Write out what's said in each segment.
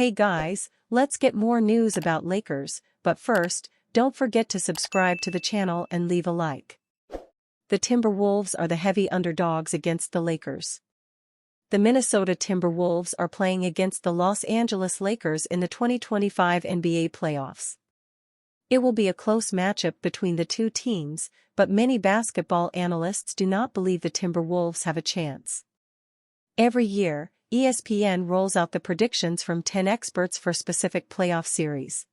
Hey guys, let's get more news about Lakers, but first, don't forget to subscribe to the channel and leave a like. The Timberwolves are the heavy underdogs against the Lakers. The Minnesota Timberwolves are playing against the Los Angeles Lakers in the 2025 NBA playoffs. It will be a close matchup between the two teams, but many basketball analysts do not believe the Timberwolves have a chance. Every year, ESPN rolls out the predictions from 10 experts for specific playoff series.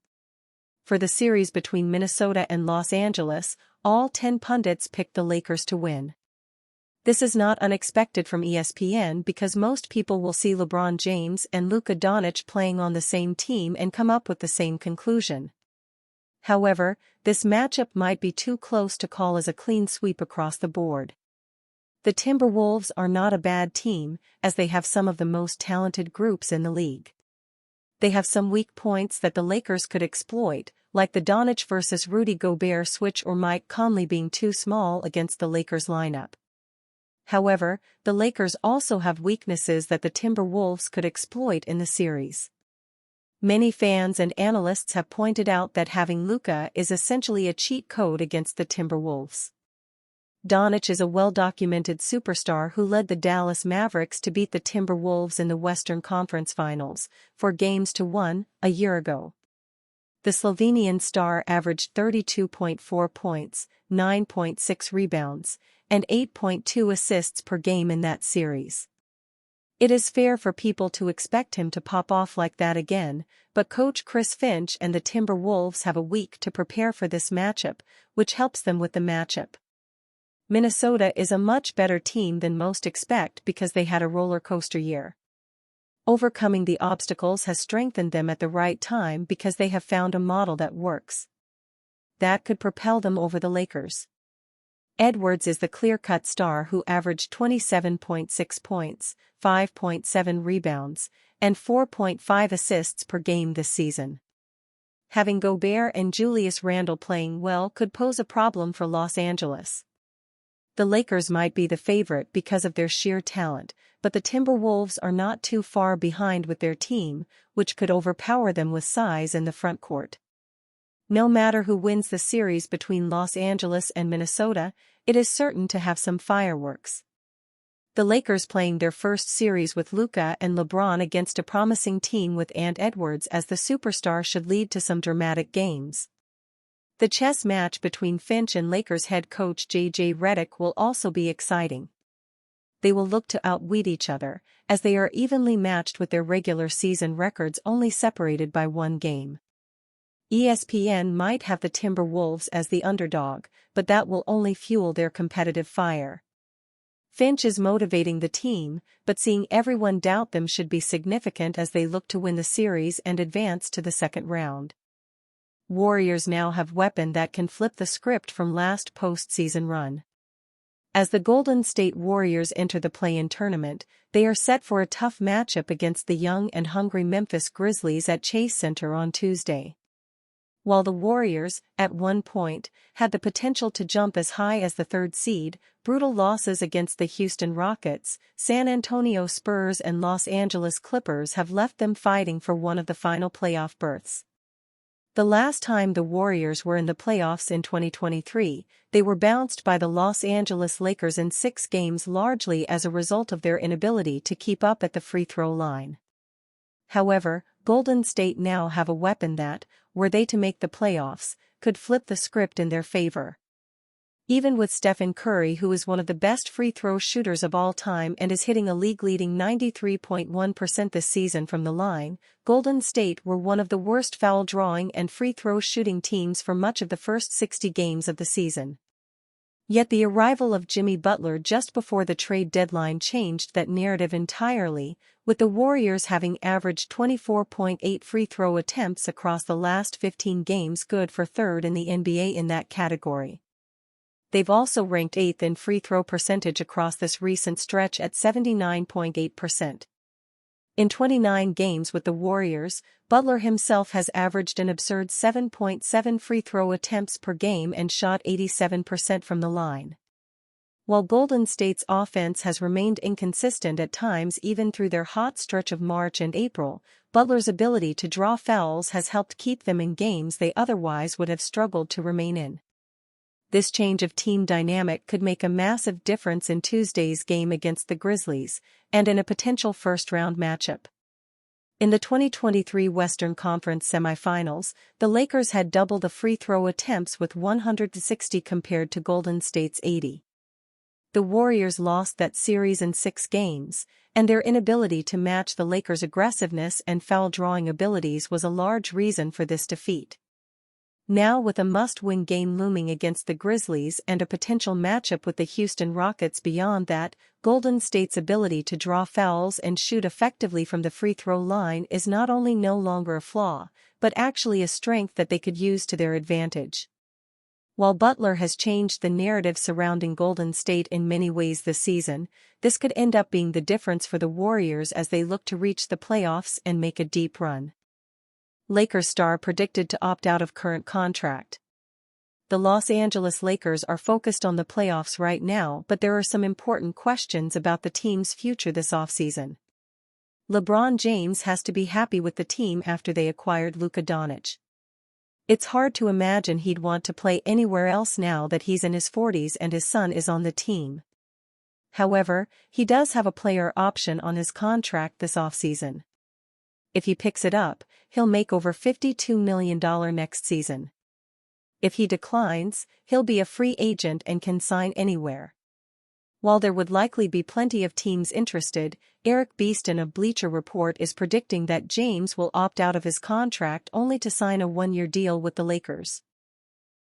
For the series between Minnesota and Los Angeles, all 10 pundits picked the Lakers to win. This is not unexpected from ESPN because most people will see LeBron James and Luka Doncic playing on the same team and come up with the same conclusion. However, this matchup might be too close to call as a clean sweep across the board. The Timberwolves are not a bad team, as they have some of the most talented groups in the league. They have some weak points that the Lakers could exploit, like the Doncic versus Rudy Gobert switch or Mike Conley being too small against the Lakers lineup. However, the Lakers also have weaknesses that the Timberwolves could exploit in the series. Many fans and analysts have pointed out that having Luka is essentially a cheat code against the Timberwolves. Doncic is a well-documented superstar who led the Dallas Mavericks to beat the Timberwolves in the Western Conference Finals, 4-1, a year ago. The Slovenian star averaged 32.4 points, 9.6 rebounds, and 8.2 assists per game in that series. It is fair for people to expect him to pop off like that again, but coach Chris Finch and the Timberwolves have a week to prepare for this matchup, which helps them with the matchup. Minnesota is a much better team than most expect because they had a roller coaster year. Overcoming the obstacles has strengthened them at the right time because they have found a model that works. That could propel them over the Lakers. Edwards is the clear-cut star who averaged 27.6 points, 5.7 rebounds, and 4.5 assists per game this season. Having Gobert and Julius Randle playing well could pose a problem for Los Angeles. The Lakers might be the favorite because of their sheer talent, but the Timberwolves are not too far behind with their team, which could overpower them with size in the frontcourt. No matter who wins the series between Los Angeles and Minnesota, it is certain to have some fireworks. The Lakers playing their first series with Luka and LeBron against a promising team with Ant Edwards as the superstar should lead to some dramatic games. The chess match between Finch and Lakers head coach J.J. Redick will also be exciting. They will look to outwit each other, as they are evenly matched with their regular season records only separated by one game. ESPN might have the Timberwolves as the underdog, but that will only fuel their competitive fire. Finch is motivating the team, but seeing everyone doubt them should be significant as they look to win the series and advance to the second round. Warriors now have a weapon that can flip the script from last postseason run. As the Golden State Warriors enter the play-in tournament, they are set for a tough matchup against the young and hungry Memphis Grizzlies at Chase Center on Tuesday. While the Warriors, at one point, had the potential to jump as high as the third seed, brutal losses against the Houston Rockets, San Antonio Spurs and Los Angeles Clippers have left them fighting for one of the final playoff berths. The last time the Warriors were in the playoffs in 2023, they were bounced by the Los Angeles Lakers in 6 games largely as a result of their inability to keep up at the free throw line. However, Golden State now have a weapon that, were they to make the playoffs, could flip the script in their favor. Even with Stephen Curry, who is one of the best free throw shooters of all time and is hitting a league-leading 93.1% this season from the line, Golden State were one of the worst foul-drawing and free throw shooting teams for much of the first 60 games of the season. Yet the arrival of Jimmy Butler just before the trade deadline changed that narrative entirely, with the Warriors having averaged 24.8 free throw attempts across the last 15 games, good for third in the NBA in that category. They've also ranked 8th in free throw percentage across this recent stretch at 79.8%. In 29 games with the Warriors, Butler himself has averaged an absurd 7.7 free throw attempts per game and shot 87% from the line. While Golden State's offense has remained inconsistent at times even through their hot stretch of March and April, Butler's ability to draw fouls has helped keep them in games they otherwise would have struggled to remain in. This change of team dynamic could make a massive difference in Tuesday's game against the Grizzlies, and in a potential first-round matchup. In the 2023 Western Conference semifinals, the Lakers had double the free throw attempts with 160 compared to Golden State's 80. The Warriors lost that series in 6 games, and their inability to match the Lakers' aggressiveness and foul-drawing abilities was a large reason for this defeat. Now, with a must-win game looming against the Grizzlies and a potential matchup with the Houston Rockets beyond that, Golden State's ability to draw fouls and shoot effectively from the free throw line is not only no longer a flaw, but actually a strength that they could use to their advantage. While Butler has changed the narrative surrounding Golden State in many ways this season, this could end up being the difference for the Warriors as they look to reach the playoffs and make a deep run. Lakers star predicted to opt out of current contract. The Los Angeles Lakers are focused on the playoffs right now, but there are some important questions about the team's future this offseason. LeBron James has to be happy with the team after they acquired Luka Doncic. It's hard to imagine he'd want to play anywhere else now that he's in his 40s and his son is on the team. However, he does have a player option on his contract this offseason. If he picks it up, he'll make over $52 million next season. If he declines, he'll be a free agent and can sign anywhere. While there would likely be plenty of teams interested, Eric Beeston of Bleacher Report is predicting that James will opt out of his contract only to sign a one-year deal with the Lakers.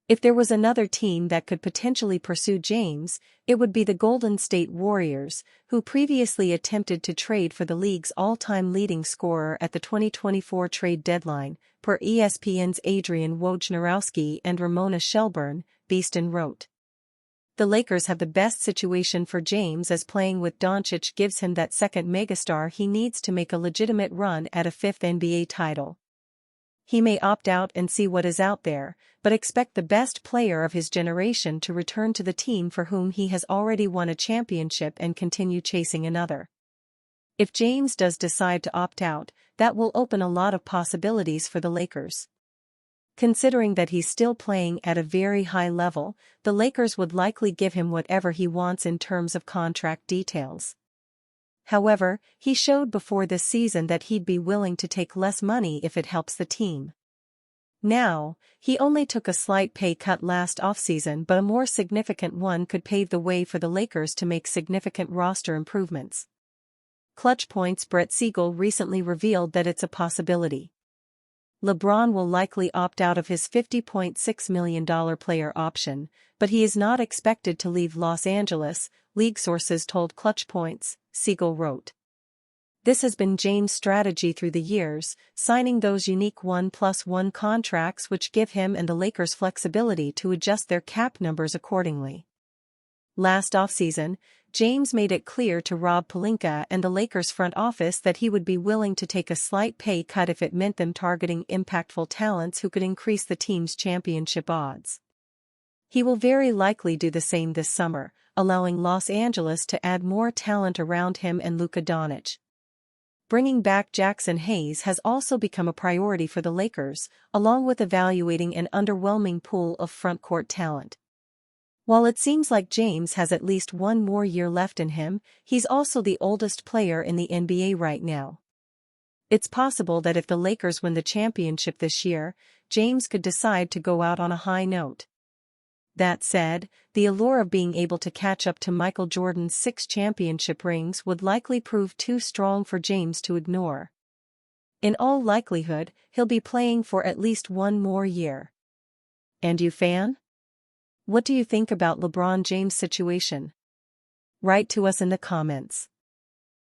If there was another team that could potentially pursue James, it would be the Golden State Warriors, who previously attempted to trade for the league's all-time leading scorer at the 2024 trade deadline, per ESPN's Adrian Wojnarowski and Ramona Shelburne, Beeston wrote. The Lakers have the best situation for James as playing with Doncic gives him that second megastar he needs to make a legitimate run at a 5th NBA title. He may opt out and see what is out there, but expect the best player of his generation to return to the team for whom he has already won a championship and continue chasing another. If James does decide to opt out, that will open a lot of possibilities for the Lakers. Considering that he's still playing at a very high level, the Lakers would likely give him whatever he wants in terms of contract details. However, he showed before this season that he'd be willing to take less money if it helps the team. Now, he only took a slight pay cut last offseason, but a more significant one could pave the way for the Lakers to make significant roster improvements. Clutch Point's Brett Siegel recently revealed that it's a possibility. LeBron will likely opt out of his $50.6 million player option, but he is not expected to leave Los Angeles, league sources told Clutch Points, Siegel wrote. This has been James' strategy through the years, signing those unique 1+1 contracts which give him and the Lakers flexibility to adjust their cap numbers accordingly. Last offseason, James made it clear to Rob Pelinka and the Lakers front office that he would be willing to take a slight pay cut if it meant them targeting impactful talents who could increase the team's championship odds. He will very likely do the same this summer, allowing Los Angeles to add more talent around him and Luka Doncic. Bringing back Jackson Hayes has also become a priority for the Lakers, along with evaluating an underwhelming pool of frontcourt talent. While it seems like James has at least one more year left in him, he's also the oldest player in the NBA right now. It's possible that if the Lakers win the championship this year, James could decide to go out on a high note. That said, the allure of being able to catch up to Michael Jordan's 6 championship rings would likely prove too strong for James to ignore. In all likelihood, he'll be playing for at least one more year. And you, fan? What do you think about LeBron James' situation? Write to us in the comments.